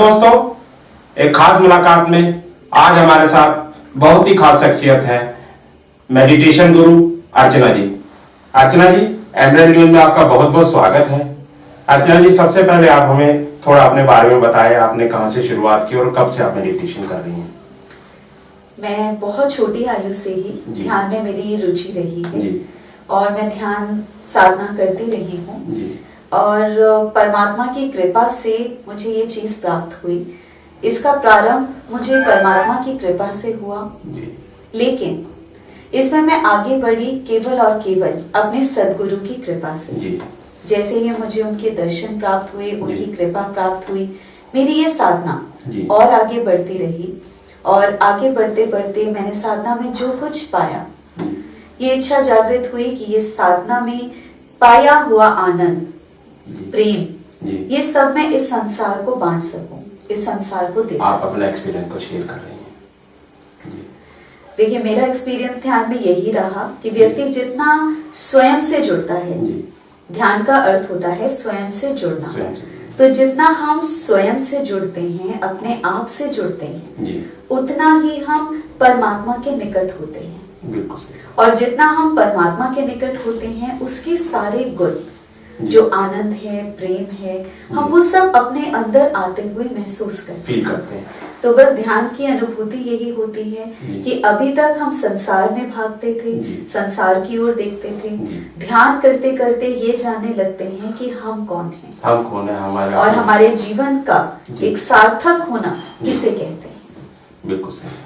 दोस्तों, एक खास मुलाकात में आज हमारे साथ बहुत ही खास शख्सियत है, मेडिटेशन गुरु अर्चना जी। अर्चना जी, एमरेल्ड न्यूज में आपका बहुत बहुत स्वागत है। अर्चना जी, सबसे पहले आप हमें थोड़ा अपने बारे में बताएं, आपने कहां से शुरुआत की और कब से आप मेडिटेशन कर रही हैं? मैं बहुत छोटी आयु से ही ध्यान में मेरी रुचि रही है और मैं ध्यान साधना करती रही हूँ और परमात्मा की कृपा से मुझे ये चीज प्राप्त हुई। इसका प्रारंभ मुझे परमात्मा की कृपा से हुआ, लेकिन इसमें मैं आगे बढ़ी केवल और केवल अपने सद्गुरु की कृपा से। जैसे ही मुझे उनके दर्शन प्राप्त हुए, उनकी कृपा प्राप्त हुई, मेरी ये साधना और आगे बढ़ती रही और आगे बढ़ते बढ़ते मैंने साधना में जो कुछ पाया, ये इच्छा जागृत हुई कि ये साधना में पाया हुआ आनंद, प्रेम, ये सब मैं इस संसार को बांट सकूं, इस संसार को दे सकूं। आप अपना एक्सपीरियंस को शेयर कर रही हैं। देखिए, मेरा एक्सपीरियंस ध्यान में यही रहा कि व्यक्ति जितना स्वयं से जुड़ता है, ध्यान का अर्थ होता है स्वयं से जुड़ना, तो जितना हम स्वयं से जुड़ते हैं, अपने आप से जुड़ते हैं, उतना ही हम परमात्मा के निकट होते हैं। और जितना हम परमात्मा के निकट होते हैं, उसके सारे गुण, जो आनंद है, प्रेम है, हम वो सब अपने अंदर आते हुए महसूस करते हैं। तो बस ध्यान की अनुभूति यही होती है कि अभी तक हम संसार में भागते थे, संसार की ओर देखते थे, ध्यान करते करते ये जानने लगते हैं कि हम कौन हैं, हमारे और हमारे जीवन का एक सार्थक होना किसे कहते हैं। बिल्कुल सही।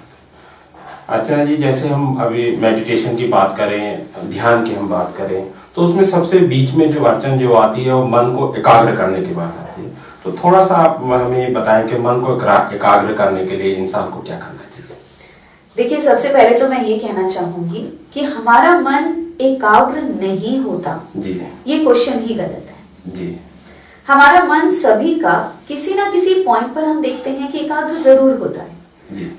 अर्चना जी, जैसे हम अभी मेडिटेशन की बात करें, ध्यान की हम बात करें, तो उसमें सबसे बीच में जो अड़चन जो आती है वो मन को एकाग्र करने की बात आती है। तो थोड़ा सा आप हमें बताएं कि मन को एकाग्र करने के लिए इंसान को क्या करना चाहिए? देखिए, सबसे पहले तो मैं ये कहना चाहूंगी कि हमारा मन एकाग्र नहीं होता, ये क्वेश्चन ही गलत है। हमारा मन सभी का किसी ना किसी पॉइंट पर हम देखते हैं कि एकाग्र जरूर होता है।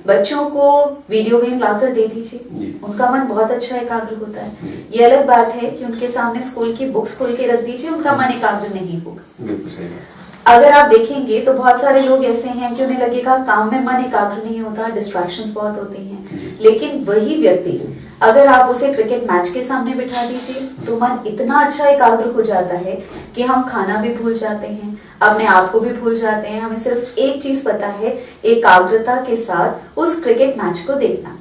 बच्चों को वीडियो गेम लाकर दे दीजिए, उनका मन बहुत अच्छा एकाग्र होता है। ये अलग बात है कि उनके सामने स्कूल की बुक्स खोल के रख दीजिए, उनका मन एकाग्र नहीं होगा। बिल्कुल सही बात। अगर आप देखेंगे तो बहुत सारे लोग ऐसे हैं कि उन्हें लगेगा काम में मन एकाग्र नहीं होता, डिस्ट्रैक्शंस बहुत होती हैं, लेकिन वही व्यक्ति अगर आप उसे क्रिकेट मैच के सामने बिठा दीजिए तो मन इतना अच्छा एकाग्र हो जाता है कि हम खाना भी भूल जाते हैं, अपने आप को भी भूल जाते हैं। हमें सिर्फ एक चीज पता है, एकाग्रता के साथ उस क्रिकेट मैच को देखना।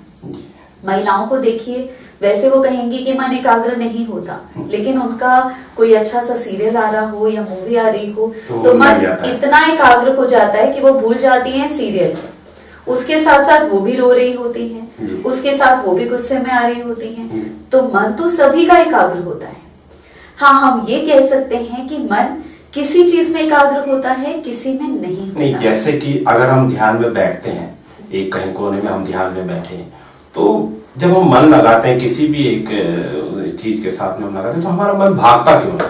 महिलाओं को देखिए, वैसे वो कहेंगी कि मन एकाग्र नहीं होता, लेकिन उनका कोई अच्छा सा सीरियल आ रहा हो या मूवी आ रही हो तो मन इतना एकाग्र हो जाता है कि वो भूल जाती हैं सीरियल, उसके साथ साथ वो भी रो रही होती हैं, उसके साथ वो भी गुस्से में आ रही होती हैं। तो मन तो सभी का एकाग्र होता है। हाँ, हम ये कह सकते हैं कि मन किसी चीज में एकाग्र होता है, किसी में नहीं होता। नहीं, जैसे कि अगर हम ध्यान में बैठते हैं, एक कहीं कोने में हम ध्यान में बैठे हैं, तो जब हम मन लगाते हैं किसी भी एक चीज के साथ में हम लगाते हैं, तो हमारा मन भागता क्यों है?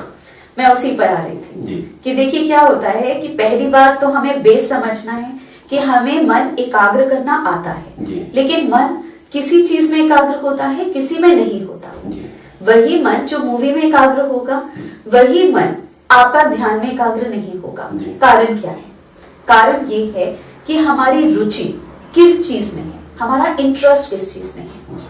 मैं उसी पर आ रही थी कि देखिए क्या होता है कि पहली बात तो हमें बेस समझना है कि हमें मन एकाग्र करना आता है, लेकिन मन किसी चीज में एकाग्र होता है, किसी में नहीं होता। वही मन जो मूवी में एकाग्र होगा, वही मन आपका ध्यान में एकाग्र नहीं होगा। कारण क्या है? कारण ये है कि हमारी रुचि किस चीज में है, हमारा इंटरेस्ट किस चीज में है।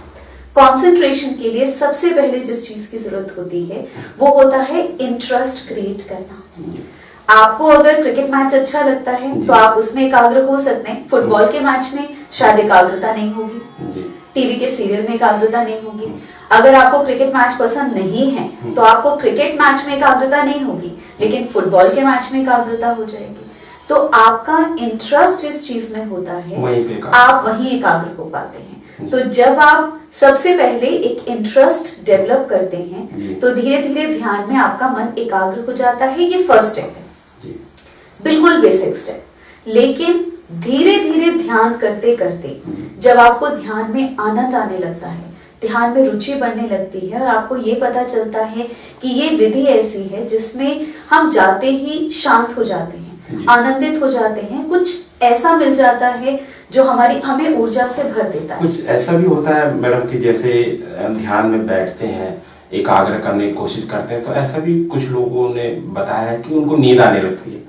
कंसंट्रेशन के लिए सबसे पहले जिस चीज की जरूरत होती है वो होता है इंटरेस्ट क्रिएट करना। आपको अगर क्रिकेट मैच अच्छा लगता है तो आप उसमें एकाग्र हो सकते हैं, फुटबॉल के मैच में शायद एकाग्रता नहीं होगी, टीवी के सीरियल में एकाग्रता नहीं होगी। अगर आपको क्रिकेट मैच पसंद नहीं है तो आपको क्रिकेट मैच में एकाग्रता नहीं होगी, लेकिन फुटबॉल के मैच में एकाग्रता हो जाएगी। तो आपका इंटरेस्ट जिस चीज में होता है आप वहीं एकाग्र हो पाते हैं। तो जब आप सबसे पहले एक इंटरेस्ट डेवलप करते हैं तो धीरे धीरे ध्यान में आपका मन एकाग्र हो जाता है। ये फर्स्ट स्टेप है, बिल्कुल बेसिक स्टेप। लेकिन धीरे धीरे ध्यान करते करते जब आपको ध्यान में आनंद आने लगता है, ध्यान में रुचि बढ़ने लगती है और आपको ये पता चलता है कि ये विधि ऐसी है जिसमें हम जाते ही शांत हो जाते हैं, आनंदित हो जाते हैं, कुछ ऐसा मिल जाता है जो हमें ऊर्जा से भर देता है। कुछ ऐसा भी होता है मैडम कि जैसे ध्यान में बैठते हैं, एकाग्र करने की कोशिश करते हैं, तो ऐसा भी कुछ लोगों ने बताया है कि उनको नींद आने लगती है।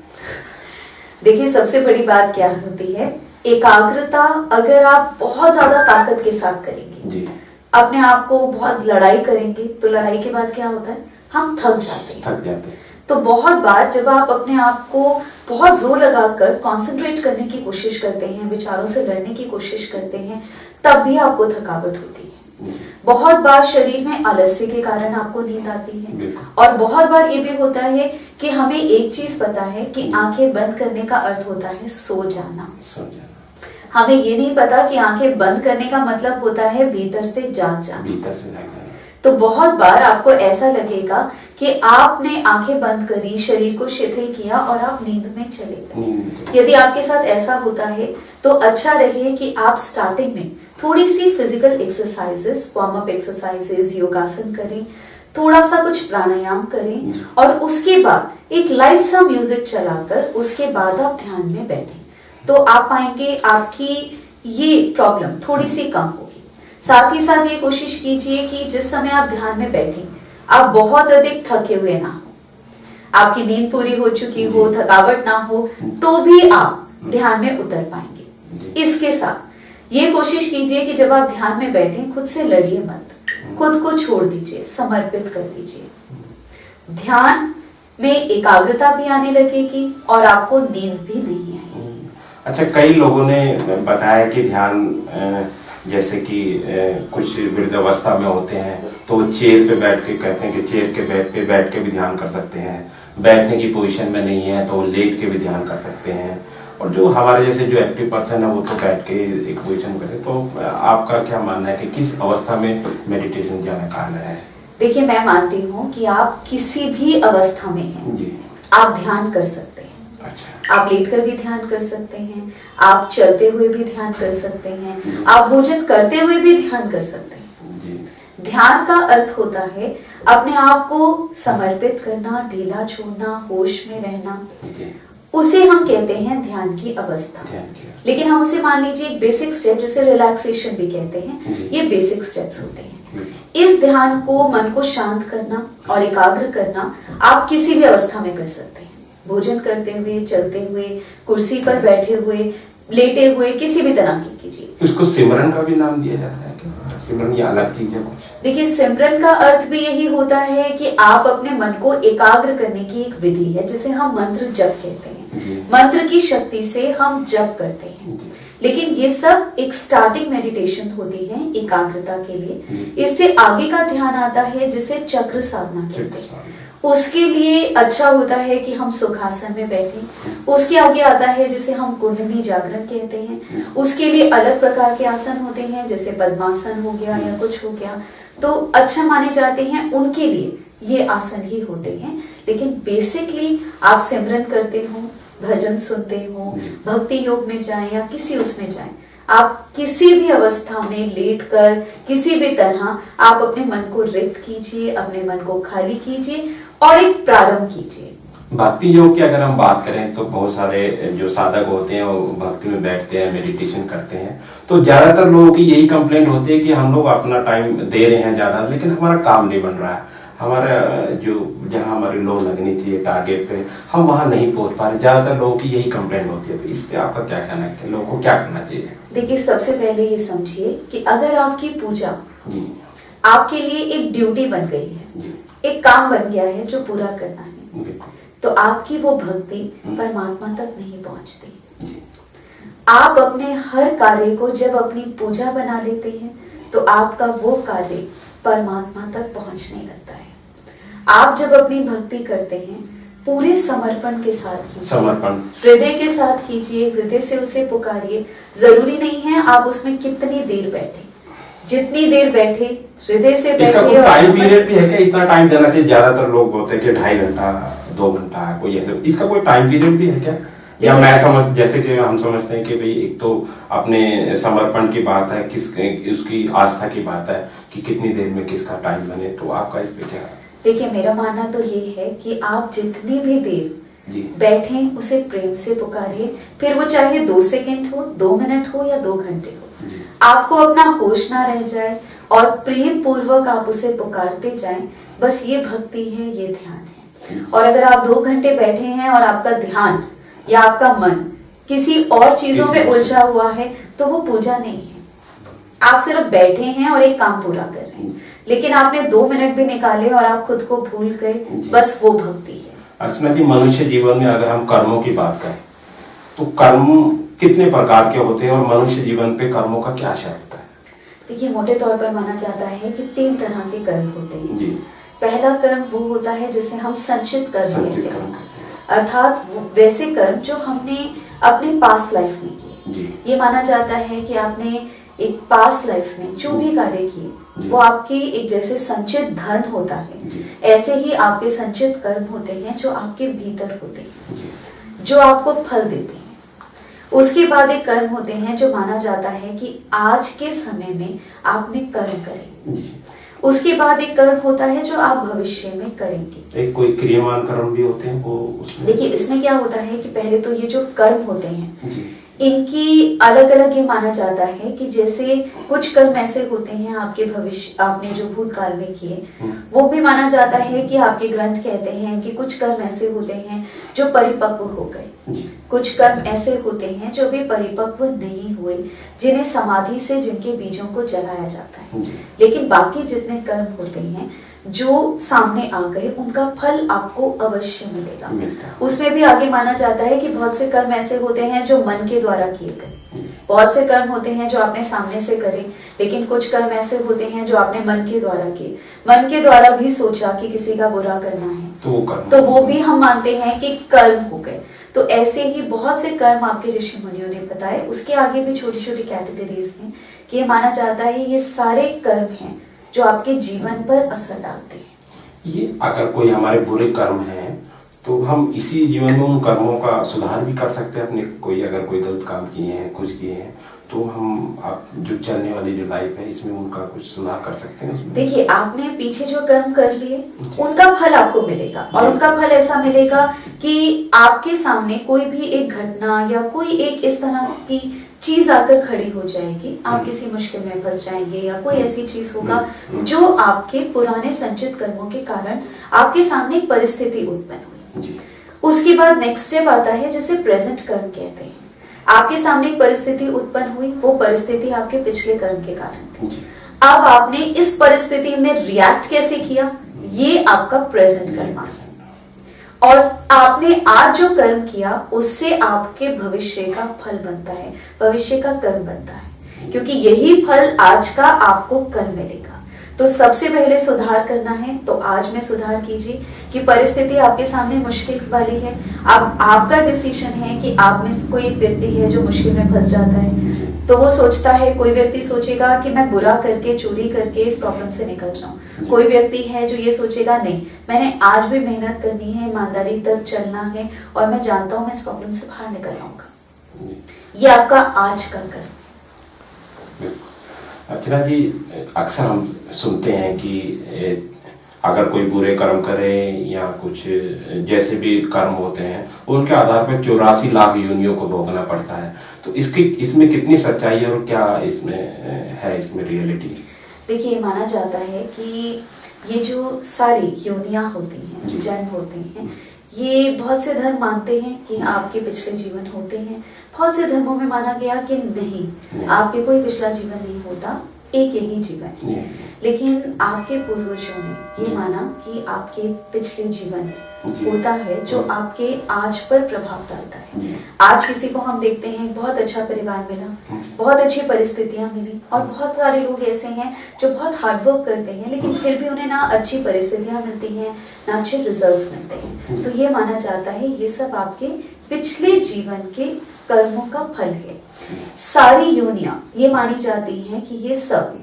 देखिए सबसे बड़ी बात क्या होती है, एकाग्रता अगर आप बहुत ज्यादा ताकत के साथ करेंगे जी, अपने आप को बहुत लड़ाई करेंगे, तो लड़ाई के बाद क्या होता है, हम थक जाते हैं। तो बहुत बार जब आप अपने आप को बहुत जोर लगाकर कंसंट्रेट करने की कोशिश करते हैं, विचारों से लड़ने की कोशिश करते हैं, तब भी आपको थकावट होती है। बहुत बार शरीर में आलस्य के कारण आपको नींद आती है, और बहुत बार ये भी होता है कि हमें एक चीज पता है कि आंखें बंद करने का अर्थ होता है सो जाना। हमें ये नहीं पता कि आंखें बंद करने का मतलब होता है भीतर से जाग जाना। तो बहुत बार आपको ऐसा लगेगा कि आपने आंखें बंद करी, शरीर को शिथिल किया और आप नींद में चले गए। यदि आपके साथ ऐसा होता है तो अच्छा रहे कि आप स्टार्टिंग में थोड़ी सी physical exercises, warm up exercises, योगासन करें, थोड़ा सा कुछ प्राणायाम करें, और उसके बाद एक लाइट सा म्यूजिक चलाकर उसके बाद आप ध्यान में बैठें, तो आप पाएंगे आपकी ये प्रॉब्लम थोड़ी सी कम होगी। साथ ही साथ ये कोशिश कीजिए कि जिस समय आप ध्यान में बैठें आप बहुत अधिक थके हुए ना हो, आपकी नींद पूरी हो चुकी हो, थकावट ना हो, तो भी आप ध्यान में उतर पाएंगे। इसके साथ ये कोशिश कीजिए कि जब आप ध्यान में बैठें खुद से लड़िए मत, खुद को छोड़ दीजिए, समर्पित कर दीजिए। ध्यान में एकाग्रता भी आने लगेगी और आपको नींद भी नहीं आएगी। अच्छा, कई लोगों ने बताया कि ध्यान जैसे कि कुछ वृद्धावस्था में होते हैं तो चेयर पे बैठ के कहते हैं कि चेयर के बैठ के भी ध्यान कर सकते हैं, बैठने की पोजीशन में नहीं है तो लेट के भी ध्यान कर सकते हैं, और जो हमारे जैसे जो एक्टिव पर्सन है वो तो बैठ के एक पोजीशन करें। तो आपका क्या मानना है कि किस अवस्था में मेडिटेशन ज्यादा कारगर है? देखिए, मैं मानती हूँ कि आप किसी भी अवस्था में हैं जी, आप ध्यान कर सकते हैं। अच्छा। आप लेटकर भी ध्यान कर सकते हैं, आप चलते हुए भी ध्यान कर सकते हैं, आप भोजन करते हुए भी ध्यान कर सकते हैं। जी। ध्यान का अर्थ होता है अपने आप को समर्पित करना, ढीला छोड़ना, होश में रहना, उसे हम कहते हैं ध्यान की अवस्था। लेकिन हम उसे मान लीजिए एक बेसिक स्टेप, जिसे रिलैक्सेशन भी कहते हैं, ये बेसिक स्टेप्स होते हैं। इस ध्यान को, मन को शांत करना और एकाग्र करना आप किसी भी अवस्था में कर सकते हैं, भोजन करते हुए, चलते हुए, कुर्सी पर बैठे हुए, लेटे हुए, किसी भी तरह की कीजिए। उसको सिमरन का भी नाम दिया जाता है क्या? सिमरन ये अलग चीज है कुछ? देखिए, सिमरन का अर्थ भी यही होता है कि आप अपने मन को एकाग्र करने की एक विधि है, जिसे हम मंत्र जप कहते हैं। मंत्र की शक्ति से हम जप करते हैं। लेकिन ये सब एक स्टार्टिंग मेडिटेशन होती है एकाग्रता के लिए। इससे आगे का ध्यान आता है जिसे चक्र साधना कहते हैं। उसके लिए अच्छा होता है कि हम सुखासन में बैठें। उसके आगे आता है जिसे हम कुंडली जागरण कहते हैं। उसके लिए अलग प्रकार के आसन होते हैं, जैसे पद्मासन हो गया या कुछ हो गया, तो अच्छा माने जाते हैं, उनके लिए ये आसन ही होते हैं। लेकिन बेसिकली आप सिमरन करते हो, भजन सुनते हो, भक्ति योग में जाएं या किसी उसमें जाएं, आप किसी भी अवस्था में लेटकर किसी भी तरह आप अपने मन को रिक्त कीजिए, अपने मन को खाली कीजिए और एक प्रारंभ कीजिए। भक्ति योग की अगर हम बात करें तो बहुत सारे जो साधक होते हैं वो भक्ति में बैठते हैं, मेडिटेशन करते हैं, तो ज्यादातर लोगों की यही कंप्लेंट होती है कि हम लोग अपना टाइम दे रहे हैं ज्यादा, लेकिन हमारा काम नहीं बन रहा है, हमारा जो जहाँ हमारी लो लगनी चाहिए टारगेट पे, हम वहाँ नहीं पहुंच पा रहे। ज्यादातर लोगों की यही कंप्लेंट होती है, तो इस पे आपका क्या कहना है कि लोगों को क्या करना चाहिए? देखिए, सबसे पहले ये समझिए कि अगर आपकी पूजा जी आपके लिए एक ड्यूटी बन गई है जी, एक काम बन गया है जो पूरा करना है, तो आपकी वो भक्ति परमात्मा तक नहीं पहुंचती। आप अपने हर कार्य को जब अपनी पूजा बना लेते हैं तो आपका वो कार्य परमात्मा तक पहुंचने लगता है। आप जब अपनी भक्ति करते हैं पूरे समर्पण के साथ कीजिए, समर्पण हृदय के साथ कीजिए, हृदय से उसे पुकारिए। जरूरी नहीं है आप उसमें कितनी देर बैठे, जितनी देर बैठे हृदय से बैठे। इसका कोई टाइम पीरियड भी है क्या? इतना टाइम देना चाहिए? ज्यादातर लोग बोलते हैं कि 2.5 घंटा 2 घंटा कोई ऐसे, इसका कोई टाइम पीरियड भी है क्या? या मैं समझ, जैसे कि हम समझते हैं कि भाई एक तो अपने समर्पण की बात है, उसकी आस्था की बात है कि कितनी देर में किसका टाइम बने, तो आपका इस पे क्या? देखिए, मेरा मानना तो ये है कि आप जितनी भी देर बैठे उसे प्रेम से पुकारिए, फिर वो चाहे 2 सेकंड हो, 2 मिनट हो या 2 घंटे हो, आपको अपना होश ना रह जाए और प्रेम पूर्वक आप उसे पुकारते जाएं। बस ये भक्ति है, ये ध्यान है। और अगर आप 2 घंटे बैठे हैं और आपका ध्यान या आपका मन किसी और चीजों में उलझा हुआ है, तो वो पूजा नहीं है। आप सिर्फ बैठे हैं और एक काम पूरा कर रहे हैं, लेकिन आपने 2 मिनट भी निकाले और आप खुद को भूल गए, बस वो भक्ति है। अर्चना जी, मनुष्य जीवन में अगर हम कर्मों की बात करें तो कर्म कितने प्रकार के होते हैं और मनुष्य जीवन पे कर्मों का क्या असर होता है? देखिए, मोटे तौर पर माना जाता है कि 3 तरह के कर्म होते हैं जी। पहला कर्म वो होता है जिसे हम संचित कर्म कहते हैं, अर्थात वैसे कर्म जो हमने अपने पास्ट लाइफ में किए। ये माना जाता है कि आपने एक पास्ट लाइफ में जो भी कार्य किए वो आपके एक जैसे संचित धन होता है, ऐसे ही आपके संचित कर्म होते हैं जो आपके भीतर होते हैं, जो आपको फल देते हैं। उसके बाद एक कर्म होते हैं जो माना जाता है कि आज के समय में आपने कर्म करे। उसके बाद एक कर्म होता है जो आप भविष्य में करेंगे। एक कोई क्रियामान कर्म भी होते हैं वो उसमें? देखिए, इसमें क्या होता है कि पहले तो ये जो कर्म होते हैं इनकी अलग अलग ये माना जाता है कि जैसे कुछ कर्म ऐसे होते हैं आपके भविष्य, आपने जो भूतकाल में किए वो भी माना जाता है कि आपके ग्रंथ कहते हैं कि कुछ कर्म ऐसे होते हैं जो परिपक्व हो गए, कुछ कर्म ऐसे होते हैं जो भी परिपक्व नहीं हुए, जिन्हें समाधि से जिनके बीजों को जलाया जाता है। लेकिन बाकी जितने कर्म होते हैं जो सामने आ गए उनका फल आपको अवश्य मिलेगा। उसमें भी आगे माना जाता है कि बहुत से कर्म ऐसे होते हैं जो मन के द्वारा किए गए, बहुत से कर्म होते हैं जो आपने सामने से करे, लेकिन कुछ कर्म ऐसे होते हैं जो आपने मन के द्वारा किए, मन के द्वारा भी सोचा कि किसी का बुरा करना है तो वो भी हम मानते हैं कि कर्म हो गए। तो ऐसे ही बहुत से कर्म आपके ऋषि मुनियों ने बताए। उसके आगे भी छोटी छोटी कैटेगरीज हैं कि ये माना जाता है ये सारे कर्म हैं जो आपके जीवन पर असर डालते हैं। ये अगर कोई हमारे बुरे कर्म हैं तो हम इसी जीवन में उन कर्मों का सुधार भी कर सकते हैं अपने। कोई अगर कोई गलत काम किए हैं, कुछ किए हैं, तो हम आप जो चलने वाली जो लाइफ है इसमें उनका कुछ सुधार कर सकते हैं उसमें? देखिए, आपने पीछे जो कर्म कर लिए उनका फल आपको मिलेगा, और उनका फल ऐसा मिलेगा कि आपके सामने कोई भी एक घटना या कोई एक इस तरह की चीज आकर खड़ी हो जाएगी, आप किसी मुश्किल में फंस जाएंगे या कोई ऐसी चीज होगा जो आपके पुराने संचित कर्मों के कारण आपके सामने एक परिस्थिति उत्पन्न हुई। उसके बाद नेक्स्ट स्टेप आता है जिसे प्रेजेंट कर्म कहते हैं। आपके सामने एक परिस्थिति उत्पन्न हुई, वो परिस्थिति आपके पिछले कर्म के कारण थी। अब आपने इस परिस्थिति में रिएक्ट कैसे किया, ये आपका प्रेजेंट कर्म है। और आपने आज जो कर्म किया उससे आपके भविष्य का फल बनता है, भविष्य का कर्म बनता है, क्योंकि यही फल आज का आपको कल मिलेगा। तो सबसे पहले सुधार करना है तो आज में सुधार कीजिए कि परिस्थिति आपके सामने मुश्किल वाली है। अब आपका डिसीजन है कि आप में कोई एक व्यक्ति है जो मुश्किल में फंस जाता है, तो वो सोचता है, कोई व्यक्ति सोचेगा कि मैं बुरा करके, चोरी करके इस प्रॉब्लम से निकल जाऊं। कोई व्यक्ति है जो ये सोचेगा नहीं, मैंने आज भी मेहनत करनी है, ईमानदारी तक चलना है और मैं जानता हूं मैं इस प्रॉब्लम से बाहर निकल आऊंगा। ये आपका आज का कर्म। अर्चना जी, अक्सर हम सुनते हैं कि अगर कोई बुरे कर्म करे या कुछ जैसे भी कर्म होते हैं उनके आधार पर 84 लाख योनियों को भोगना पड़ता है। तो इसमें कितनी सच्चाई है और क्या इसमें रियलिटी? देखिए, माना जाता है कि ये जो सारी योनियां होती हैं, जन्म होते हैं, ये बहुत से धर्म मानते हैं कि आपके पिछले जीवन होते हैं। बहुत से धर्मों में माना गया कि नहीं, आपके कोई पिछला जीवन नहीं होता, एक यही जीवन है। लेकिन आपके पूर्वजों ने ये माना कि आपके पिछले जीवन होता है जो आपके आज पर प्रभाव डालता है। आज किसी को हम देखते हैं बहुत अच्छा परिवार मिला, बहुत अच्छी परिस्थितियां मिली, और बहुत सारे लोग ऐसे हैं जो बहुत हार्डवर्क करते हैं लेकिन फिर भी उन्हें ना अच्छी परिस्थितियां मिलती हैं, ना अच्छे रिजल्ट्स मिलते हैं। तो ये माना जाता है ये सब आपके पिछले जीवन के कर्मों का फल है। सारी योनियां ये मानी जाती हैं कि ये सब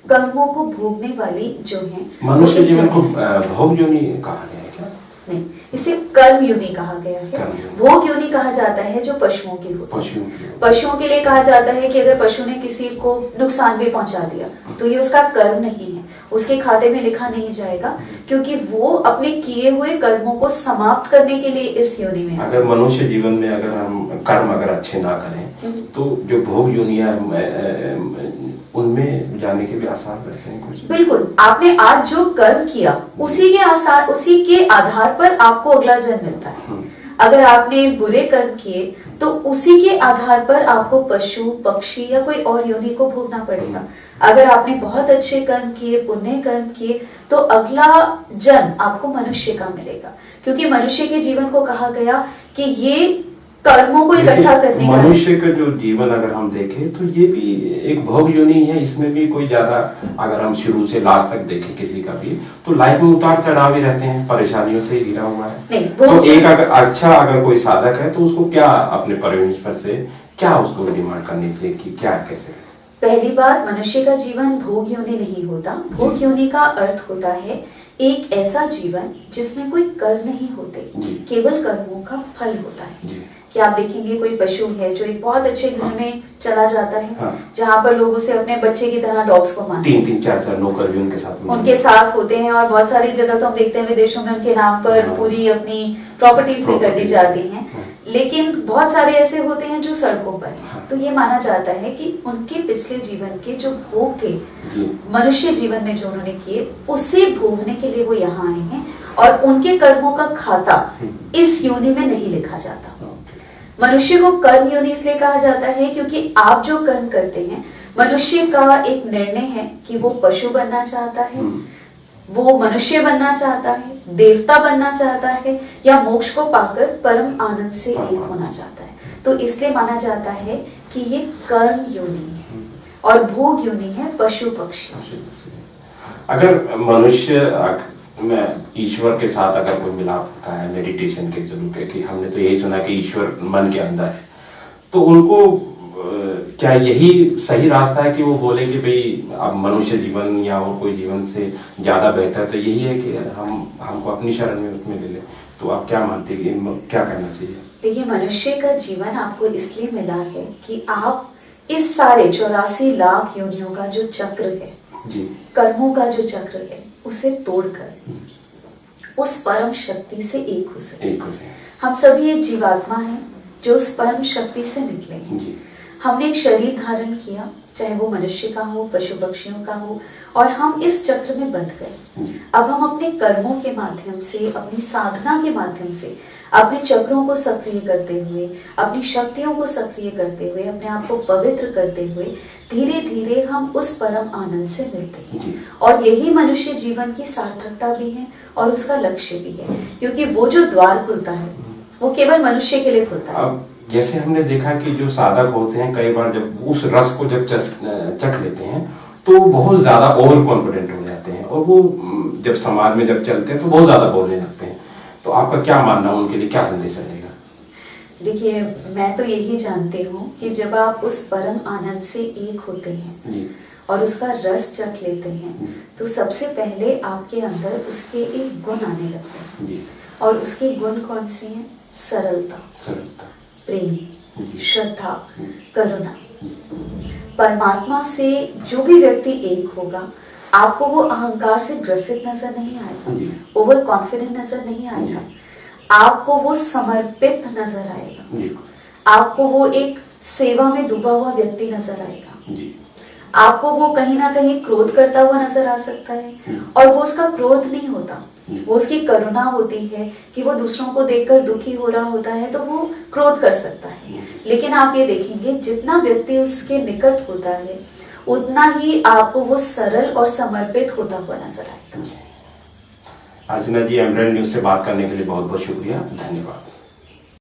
कर्मों को भोगने वाली जो हैं। मनुष्य जीवन को भोग योनि कहा गया है क्या? नहीं, इसे कर्म योनि कहा गया है। भोग योनि कहा जाता है जो पशुओं की होती है। पशुओं के लिए कहा जाता है कि अगर पशु ने किसी को नुकसान भी पहुंचा दिया तो ये उसका कर्म नहीं है, उसके खाते में लिखा नहीं जाएगा, क्योंकि वो अपने किए हुए कर्मों को समाप्त करने के लिए इस योनि में। अगर मनुष्य जीवन में अगर हम कर्म अगर अच्छे ना करें तो जो भोग योनियां उनमें जाने के भी आसार रहते हैं कुछ? बिल्कुल, आपने आज जो कर्म किया उसी के आधार पर आपको अगला जन्म मिलता है। अगर आपने बुरे कर्म किए तो उसी के आधार पर आपको पशु पक्षी या कोई और योनि को भोगना पड़ेगा। अगर आपने बहुत अच्छे कर्म किए, पुण्य कर्म किए, तो अगला जन्म आपको मनुष्य का मिलेगा, क्योंकि मनुष्य के जीवन को कहा गया कि ये कर्मों को इकट्ठा करने का। मनुष्य का जो जीवन अगर हम देखें तो ये भी एक भोग योनि है। इसमें भी कोई ज्यादा, अगर हम शुरू से लास्ट तक देखें किसी का भी, तो लाइफ में उतार चढ़ाव ही रहते हैं, परेशानियों से ही घिरा हुआ है। नहीं, तो एक अगर कोई साधक है तो उसको क्या अपने परमेश्वर से क्या उसको डिमांड करनी चाहिए कि क्या कैसे? पहली बात, मनुष्य का जीवन भोग योनि नहीं होता। भोग योनि का अर्थ होता है एक ऐसा जीवन जिसमें कोई कर्म नहीं होते, केवल कर्मों का फल होता है। कि आप देखेंगे कोई पशु है जो एक बहुत अच्छे घर में चला जाता है, जहाँ पर लोग उसे अपने बच्चे की तरह डॉग्स को मानते हैं। 3-4 नौकर भी उनके साथ होते हैं, और बहुत सारी जगह तो हम देखते हैं विदेशों में उनके नाम पर पूरी अपनी प्रॉपर्टीज भी कर दी जाती हैं। लेकिन बहुत सारे ऐसे होते हैं जो सड़कों पर हैं। तो ये माना जाता है कि उनके पिछले जीवन के जो भोग थे मनुष्य जीवन में जो उन्होंने किए, उसे भोगने के लिए वो यहाँ आए हैं, और उनके कर्मों का खाता इस योनि में नहीं लिखा जाता। मनुष्य को कर्म योनि इसलिए कहा जाता है क्योंकि आप जो कर्म करते हैं, मनुष्य का एक निर्णय है कि वो पशु बनना चाहता है, वो मनुष्य बनना चाहता है, देवता बनना चाहता है, या मोक्ष को पाकर परम आनंद से एक होना चाहता है। तो इसलिए माना जाता है कि ये कर्म योनि है, और भोग योनि है पशु पक्षी। अगर मनुष्य में ईश्वर के साथ अगर कोई मिलाप होता है मेडिटेशन के जरूर, कि हमने तो यही सुना कि ईश्वर मन के अंदर है, तो उनको क्या यही सही रास्ता है कि वो बोले कि भाई अब मनुष्य जीवन या और कोई जीवन से ज्यादा बेहतर तो यही है कि हमको अपनी शरण में उसमें ले ले? तो आप क्या मानते हैं, क्या करना चाहिए? देखिए, मनुष्य का जीवन आपको इसलिए मिला है कि आप इस सारे 84 लाख योनियों का जो चक्र है जी, कर्मों का जो चक्र है, उसे तोड़कर उस परम शक्ति से एक हो सके। हम सभी एक जीवात्मा हैं जो उस परम शक्ति से निकले हैं। हमने एक शरीर धारण किया, चाहे वो मनुष्य का हो, पशु पक्षियों का हो, और हम इस चक्र में बंध गए। अब हम अपने कर्मों के माध्यम से, अपनी साधना के माध्यम से, अपने चक्रों को सक्रिय करते हुए, अपनी शक्तियों को सक्रिय करते हुए, अपने आप को पवित्र करते हुए धीरे धीरे हम उस परम आनंद से मिलते हैं। और यही मनुष्य जीवन की सार्थकता भी है और उसका लक्ष्य भी है, क्योंकि वो जो द्वार खुलता है वो केवल मनुष्य के लिए खुलता है। जैसे हमने देखा कि जो साधक होते हैं, कई बार जब उस रस को जब चख लेते हैं तो बहुत ज्यादा ओवर कॉन्फिडेंट हो जाते हैं, और वो जब समाज में जब चलते हैं तो बहुत ज्यादा बोलने लगते हैं। तो आपका क्या मानना, उनके लिए क्या संदेश रहेगा? देखिए, मैं तो यही जानती हूँ कि जब आप उस परम आनंद से एक होते हैं और उसका रस चख लेते हैं, तो सबसे पहले आपके अंदर उसके एक गुण आने लगते हैं। और उसके गुण कौन से हैं? सरलता, प्रेम, श्रद्धा, करुणा। परमात्मा से जो भी व्यक्ति एक होगा, आपको वो अहंकार से ग्रसित नजर नहीं आएगा, ओवर कॉन्फिडेंट नजर नहीं आएगा, आपको वो समर्पित नजर आएगा, आपको वो एक सेवा में डूबा हुआ व्यक्ति नजर आएगा, आपको वो कहीं ना कहीं क्रोध करता हुआ नजर आ सकता है, और वो उसका क्रोध नहीं होता, वो उसकी करुणा होती है कि वो दूसरों को देखकर दुखी हो रहा होता है तो वो क्रोध कर सकता है। लेकिन आप ये देखेंगे, जितना व्यक्ति उसके निकट होता है उतना ही आपको वो सरल और समर्पित होता हुआ नजर आएगा। अर्चना जी, एमरल्ड न्यूज से बात करने के लिए बहुत बहुत शुक्रिया, धन्यवाद।